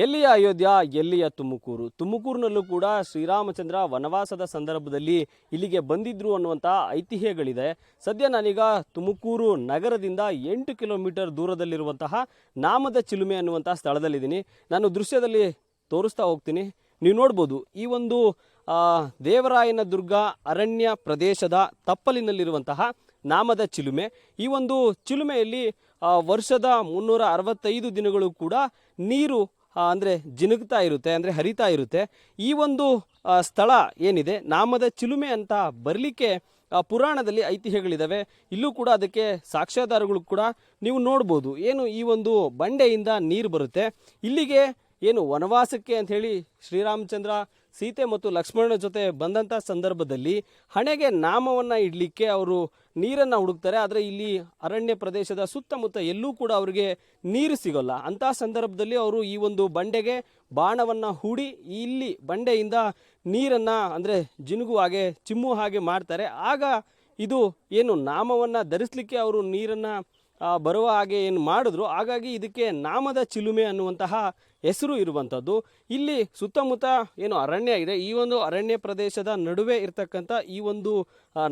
ಎಲ್ಲಿಯ ಅಯೋಧ್ಯ, ಎಲ್ಲಿಯ ತುಮಕೂರು. ತುಮಕೂರಿನಲ್ಲೂ ಕೂಡ ಶ್ರೀರಾಮಚಂದ್ರ ವನವಾಸದ ಸಂದರ್ಭದಲ್ಲಿ ಇಲ್ಲಿಗೆ ಬಂದಿದ್ರು ಅನ್ನುವಂಥ ಐತಿಹ್ಯಗಳಿದೆ. ಸದ್ಯ ನಾನೀಗ ತುಮಕೂರು ನಗರದಿಂದ 8 ಕಿಲೋಮೀಟರ್ ದೂರದಲ್ಲಿರುವಂತಹ ನಾಮದ ಚಿಲುಮೆ ಅನ್ನುವಂಥ ಸ್ಥಳದಲ್ಲಿದ್ದೀನಿ. ನಾನು ದೃಶ್ಯದಲ್ಲಿ ತೋರಿಸ್ತಾ ಹೋಗ್ತೀನಿ. ನೀವು ನೋಡ್ಬೋದು, ಈ ಒಂದು ದೇವರಾಯನ ದುರ್ಗ ಅರಣ್ಯ ಪ್ರದೇಶದ ತಪ್ಪಲಿನಲ್ಲಿರುವಂತಹ ನಾಮದ ಚಿಲುಮೆ. ಈ ಒಂದು ಚಿಲುಮೆಯಲ್ಲಿ ವರ್ಷದ 365 ದಿನಗಳು ಕೂಡ ನೀರು ಅಂದರೆ ಜಿನುಗ್ತಾ ಇರುತ್ತೆ, ಅಂದರೆ ಹರಿತಾ ಇರುತ್ತೆ. ಈ ಒಂದು ಸ್ಥಳ ಏನಿದೆ ನಾಮದ ಚಿಲುಮೆ ಅಂತ ಬರಲಿಕ್ಕೆ ಪುರಾಣದಲ್ಲಿ ಐತಿಹ್ಯಗಳಿದ್ದಾವೆ. ಇಲ್ಲೂ ಕೂಡ ಅದಕ್ಕೆ ಸಾಕ್ಷ್ಯಾಧಾರಗಳು ಕೂಡ ನೀವು ನೋಡ್ಬೋದು. ಏನು ಈ ಒಂದು ಬಂಡೆಯಿಂದ ನೀರು ಬರುತ್ತೆ ಇಲ್ಲಿಗೆ. ಏನು ವನವಾಸಕ್ಕೆ ಅಂಥೇಳಿ ಶ್ರೀರಾಮಚಂದ್ರ ಸೀತೆ ಮತ್ತು ಲಕ್ಷ್ಮಣನ ಜೊತೆ ಬಂದಂಥ ಸಂದರ್ಭದಲ್ಲಿ ಹಣೆಗೆ ನಾಮವನ್ನು ಇಡಲಿಕ್ಕೆ ಅವರು ನೀರನ್ನು ಹುಡುಕ್ತಾರೆ. ಆದರೆ ಇಲ್ಲಿ ಅರಣ್ಯ ಪ್ರದೇಶದ ಸುತ್ತಮುತ್ತ ಎಲ್ಲೂ ಕೂಡ ಅವರಿಗೆ ನೀರು ಸಿಗೋಲ್ಲ. ಅಂಥ ಸಂದರ್ಭದಲ್ಲಿ ಅವರು ಈ ಒಂದು ಬಂಡೆಗೆ ಬಾಣವನ್ನು ಹೂಡಿ ಇಲ್ಲಿ ಬಂಡೆಯಿಂದ ನೀರನ್ನು ಅಂದರೆ ಜಿನುಗುವ ಹಾಗೆ ಚಿಮ್ಮುವ ಹಾಗೆ ಮಾಡ್ತಾರೆ. ಆಗ ಇದು ಏನು ನಾಮವನ್ನು ಧರಿಸಲಿಕ್ಕೆ ಅವರು ನೀರನ್ನು ಬರುವ ಹಾಗೆ ಏನು ಮಾಡಿದ್ರು, ಹಾಗಾಗಿ ಇದಕ್ಕೆ ನಾಮದ ಚಿಲುಮೆ ಅನ್ನುವಂತಹ ಹೆಸರು ಇರುವಂಥದ್ದು. ಇಲ್ಲಿ ಸುತ್ತಮುತ್ತ ಏನು ಅರಣ್ಯ ಇದೆ, ಈ ಒಂದು ಅರಣ್ಯ ಪ್ರದೇಶದ ನಡುವೆ ಇರ್ತಕ್ಕಂಥ ಈ ಒಂದು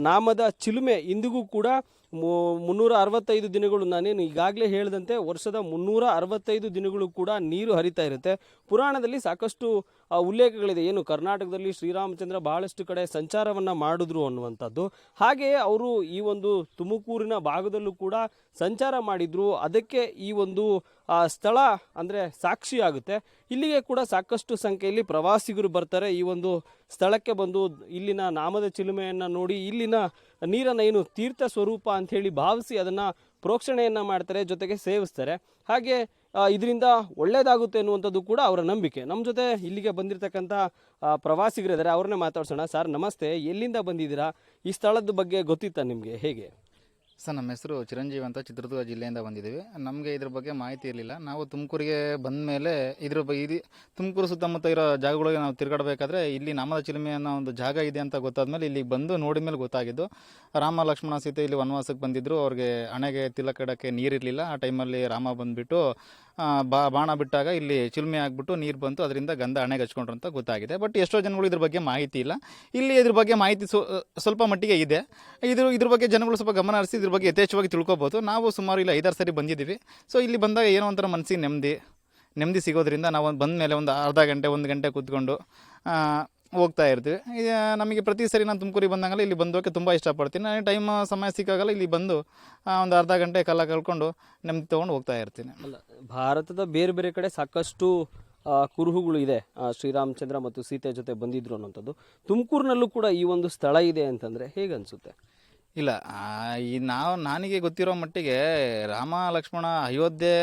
ನಾಮದ ಚಿಲುಮೆ ಇಂದಿಗೂ ಕೂಡ 365 ದಿನಗಳು, ನಾನೇನು ಈಗಾಗಲೇ ಹೇಳಿದಂತೆ ವರ್ಷದ 365 ದಿನಗಳು ಕೂಡ ನೀರು ಹರಿತಾ ಇರುತ್ತೆ. ಪುರಾಣದಲ್ಲಿ ಸಾಕಷ್ಟು ಉಲ್ಲೇಖಗಳಿದೆ. ಏನು ಕರ್ನಾಟಕದಲ್ಲಿ ಶ್ರೀರಾಮಚಂದ್ರ ಬಹಳಷ್ಟು ಕಡೆ ಸಂಚಾರವನ್ನು ಮಾಡಿದ್ರು ಅನ್ನುವಂಥದ್ದು. ಹಾಗೆಯೇ ಅವರು ಈ ಒಂದು ತುಮಕೂರಿನ ಭಾಗದಲ್ಲೂ ಕೂಡ ಸಂಚಾರ ಮಾಡಿದ್ರು. ಅದಕ್ಕೆ ಈ ಒಂದು ಸ್ಥಳ ಅಂದರೆ ಸಾಕ್ಷಿಯಾಗುತ್ತೆ. ಇಲ್ಲಿಗೆ ಕೂಡ ಸಾಕಷ್ಟು ಸಂಖ್ಯೆಯಲ್ಲಿ ಪ್ರವಾಸಿಗರು ಬರ್ತಾರೆ. ಈ ಒಂದು ಸ್ಥಳಕ್ಕೆ ಬಂದು ಇಲ್ಲಿನ ನಾಮದ ಚಿಲುಮೆಯನ್ನು ನೋಡಿ ಇಲ್ಲಿನ ನೀರನ್ನು ಏನು ತೀರ್ಥ ಸ್ವರೂಪ ಅಂಥೇಳಿ ಭಾವಿಸಿ ಅದನ್ನು ಪ್ರೋಕ್ಷಣೆಯನ್ನು ಮಾಡ್ತಾರೆ, ಜೊತೆಗೆ ಸೇವಿಸ್ತಾರೆ. ಹಾಗೆ ಇದರಿಂದ ಒಳ್ಳೆಯದಾಗುತ್ತೆ ಅನ್ನುವಂಥದ್ದು ಕೂಡ ಅವರ ನಂಬಿಕೆ. ನಮ್ಮ ಜೊತೆ ಇಲ್ಲಿಗೆ ಬಂದಿರತಕ್ಕಂಥ ಪ್ರವಾಸಿಗರಿದ್ದಾರೆ, ಅವ್ರನ್ನೇ ಮಾತಾಡ್ಸೋಣ. ಸರ್ ನಮಸ್ತೆ, ಎಲ್ಲಿಂದ ಬಂದಿದ್ದೀರಾ? ಈ ಸ್ಥಳದ ಬಗ್ಗೆ ಗೊತ್ತಿತ್ತಾ ನಿಮಗೆ? ಹೇಗೆ ಸರ್, ನಮ್ಮ ಹೆಸರು ಚಿರಂಜೀವಿ ಅಂತ, ಚಿತ್ರದುರ್ಗ ಜಿಲ್ಲೆಯಿಂದ ಬಂದಿದ್ದೀವಿ. ನಮಗೆ ಇದ್ರ ಬಗ್ಗೆ ಮಾಹಿತಿ ಇರಲಿಲ್ಲ. ನಾವು ತುಮಕೂರಿಗೆ ಬಂದ ಮೇಲೆ ಇದ್ರ ಬಗ್ಗೆ ತುಮಕೂರು ಸುತ್ತಮುತ್ತ ಇರೋ ಜಾಗಗಳಿಗೆ ನಾವು ತಿರುಗಾಡಬೇಕಾದ್ರೆ ಇಲ್ಲಿ ನಾಮದ ಚಿಲುಮೆ ಅನ್ನೋ ಒಂದು ಜಾಗ ಇದೆ ಅಂತ ಗೊತ್ತಾದ್ಮೇಲೆ ಇಲ್ಲಿಗೆ ಬಂದು ನೋಡಿದ ಮೇಲೆ ಗೊತ್ತಾಗಿದ್ದು. ರಾಮ ಲಕ್ಷ್ಮಣ ಸೀತೆ ಇಲ್ಲಿ ವನವಾಸಕ್ಕೆ ಬಂದಿದ್ದರು. ಅವ್ರಿಗೆ ಹಣೆಗೆ ತಿಲಕ ಇಡೋಕ್ಕೆ ನೀರಿರಲಿಲ್ಲ. ಆ ಟೈಮಲ್ಲಿ ರಾಮ ಬಂದುಬಿಟ್ಟು ಬಾಣ ಬಿಟ್ಟಾಗ ಇಲ್ಲಿ ಚಿಲುಮೆ ಆಗಿಬಿಟ್ಟು ನೀರು ಬಂತು, ಅದರಿಂದ ಗಂಧ ಹಣೆಗೆ ಹಚ್ಕೊಂಡ್ರು ಅಂತ ಗೊತ್ತಾಗಿದೆ. ಬಟ್ ಎಷ್ಟೋ ಜನಗಳು ಇದ್ರ ಬಗ್ಗೆ ಮಾಹಿತಿ ಇಲ್ಲ. ಇಲ್ಲಿ ಇದ್ರ ಬಗ್ಗೆ ಮಾಹಿತಿ ಸ್ವಲ್ಪ ಮಟ್ಟಿಗೆ ಇದೆ. ಇದ್ರ ಬಗ್ಗೆ ಜನಗಳು ಸ್ವಲ್ಪ ಗಮನ ಹರಿಸಿ ಇದ್ರ ಬಗ್ಗೆ ಯಥೇಚ್ಛವಾಗಿ ತಿಳ್ಕೊಬೋದು. ನಾವು ಸುಮಾರು ಇಲ್ಲಿ 5-6 ಸರಿ ಬಂದಿದ್ದೀವಿ. ಸೊ ಇಲ್ಲಿ ಬಂದಾಗ ಏನೋ ಒಂಥರ ಮನಸ್ಸಿಗೆ ನೆಮ್ಮದಿ ಸಿಗೋದ್ರಿಂದ ನಾವು ಬಂದ ಮೇಲೆ ಒಂದು ಅರ್ಧ ಗಂಟೆ 1 ಗಂಟೆ ಕೂತ್ಕೊಂಡು ಹೋಗ್ತಾ ಇರ್ತೀವಿ. ನಮಗೆ ಪ್ರತಿ ಸರಿ ನಾನು ತುಮಕೂರಿಗೆ ಬಂದಾಗಲ್ಲ ಇಲ್ಲಿ ಬಂದೋಕ್ಕೆ ತುಂಬ ಇಷ್ಟಪಡ್ತೀನಿ. ನನಗೆ ಟೈಮ್ ಸಮಯ ಸಿಕ್ಕಾಗಲ್ಲ ಇಲ್ಲಿ ಬಂದು ಒಂದು ಅರ್ಧ ಗಂಟೆ ಕಾಲ ಕಳ್ಕೊಂಡು ನೆಮ್ಮದಿ ತೊಗೊಂಡು ಹೋಗ್ತಾ ಇರ್ತೀನಿ. ಅಲ್ಲ, ಭಾರತದ ಬೇರೆ ಬೇರೆ ಕಡೆ ಸಾಕಷ್ಟು ಕುರುಹುಗಳು ಇದೆ, ಶ್ರೀರಾಮಚಂದ್ರ ಮತ್ತು ಸೀತೆ ಜೊತೆ ಬಂದಿದ್ರು ಅನ್ನೋಂಥದ್ದು. ತುಮಕೂರಿನಲ್ಲೂ ಕೂಡ ಈ ಒಂದು ಸ್ಥಳ ಇದೆ ಅಂತಂದರೆ ಹೇಗೆ ಅನಿಸುತ್ತೆ? ಇಲ್ಲ, ನನಗೆ ಗೊತ್ತಿರೋ ಮಟ್ಟಿಗೆ ರಾಮ ಲಕ್ಷ್ಮಣ ಅಯೋಧ್ಯೆ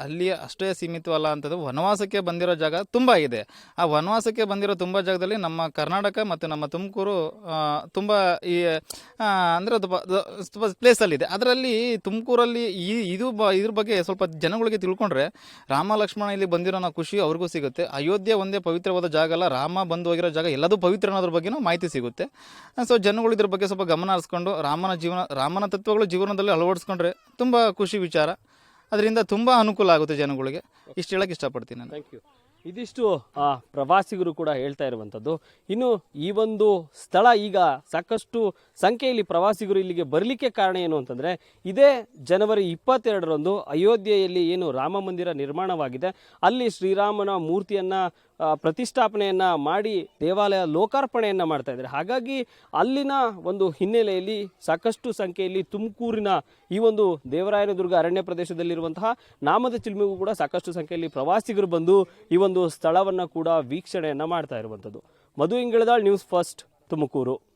ಅಲ್ಲಿ ಅಷ್ಟೇ ಸೀಮಿತವಲ್ಲ ಅಂತದ್ದು. ವನವಾಸಕ್ಕೆ ಬಂದಿರೋ ಜಾಗ ತುಂಬ ಇದೆ. ಆ ವನವಾಸಕ್ಕೆ ಬಂದಿರೋ ತುಂಬ ಜಾಗದಲ್ಲಿ ನಮ್ಮ ಕರ್ನಾಟಕ ಮತ್ತು ನಮ್ಮ ತುಮಕೂರು ತುಂಬ ಈ ಅಂದರೆ ತುಂಬ ಪ್ಲೇಸಲ್ಲಿದೆ. ಅದರಲ್ಲಿ ತುಮಕೂರಲ್ಲಿ ಇದ್ರ ಬಗ್ಗೆ ಸ್ವಲ್ಪ ಜನಗಳಿಗೆ ತಿಳ್ಕೊಂಡ್ರೆ ರಾಮ ಲಕ್ಷ್ಮಣ ಇಲ್ಲಿ ಬಂದಿರೋ ಖುಷಿ ಅವ್ರಿಗೂ ಸಿಗುತ್ತೆ. ಅಯೋಧ್ಯೆ ಒಂದೇ ಪವಿತ್ರವಾದ ಜಾಗ ಅಲ್ಲ, ರಾಮ ಬಂದು ಹೋಗಿರೋ ಜಾಗ ಎಲ್ಲದೂ ಪವಿತ್ರ ಅನ್ನೋದ್ರ ಬಗ್ಗೆನೂ ಮಾಹಿತಿ ಸಿಗುತ್ತೆ. ಸೊ ಜನಗಳು ಇದ್ರ ಬಗ್ಗೆ ಸ್ವಲ್ಪ ಗಮನ ಹರಿಸ್ಕೊಂಡು ರಾಮನ ತತ್ವಗಳು ಜೀವನದಲ್ಲಿ ಅಳವಡಿಸ್ಕೊಂಡ್ರೆ ತುಂಬ ಖುಷಿ ವಿಚಾರ. ಅದರಿಂದ ತುಂಬ ಅನುಕೂಲ ಆಗುತ್ತೆ ಜನಗಳಿಗೆ. ಇಷ್ಟು ಹೇಳಕ್ಕೆ ಇಷ್ಟಪಡ್ತೀನಿ ನಾನು. Thank you. ಇದಿಷ್ಟು ಪ್ರವಾಸಿಗರು ಕೂಡ ಹೇಳ್ತಾ ಇರುವಂಥದ್ದು. ಇನ್ನು ಈ ಒಂದು ಸ್ಥಳ ಈಗ ಸಾಕಷ್ಟು ಸಂಖ್ಯೆಯಲ್ಲಿ ಪ್ರವಾಸಿಗರು ಇಲ್ಲಿಗೆ ಬರಲಿಕ್ಕೆ ಕಾರಣ ಏನು ಅಂತಂದರೆ, ಇದೇ ಜನವರಿ 22ರಂದು ಅಯೋಧ್ಯೆಯಲ್ಲಿ ಏನು ರಾಮ ಮಂದಿರ ನಿರ್ಮಾಣವಾಗಿದೆ ಅಲ್ಲಿ ಶ್ರೀರಾಮನ ಮೂರ್ತಿಯನ್ನು ಪ್ರತಿಷ್ಠಾಪನೆಯನ್ನು ಮಾಡಿ ದೇವಾಲಯ ಲೋಕಾರ್ಪಣೆಯನ್ನು ಮಾಡ್ತಾ ಇದ್ದಾರೆ. ಹಾಗಾಗಿ ಅಲ್ಲಿನ ಒಂದು ಹಿನ್ನೆಲೆಯಲ್ಲಿ ಸಾಕಷ್ಟು ಸಂಖ್ಯೆಯಲ್ಲಿ ತುಮಕೂರಿನ ಈ ಒಂದು ದೇವರಾಯನ ದುರ್ಗ ಅರಣ್ಯ ಪ್ರದೇಶದಲ್ಲಿರುವಂತಹ ನಾಮದ ಚಿಲುಮೆಗೂ ಕೂಡ ಸಾಕಷ್ಟು ಸಂಖ್ಯೆಯಲ್ಲಿ ಪ್ರವಾಸಿಗರು ಬಂದು ಈ ಒಂದು ಸ್ಥಳವನ್ನು ಕೂಡ ವೀಕ್ಷಣೆಯನ್ನು ಮಾಡ್ತಾ ಇರುವಂಥದ್ದು. ಮಧು ಇಂಗಳದಾಳ್, ನ್ಯೂಸ್ ಫಸ್ಟ್, ತುಮಕೂರು.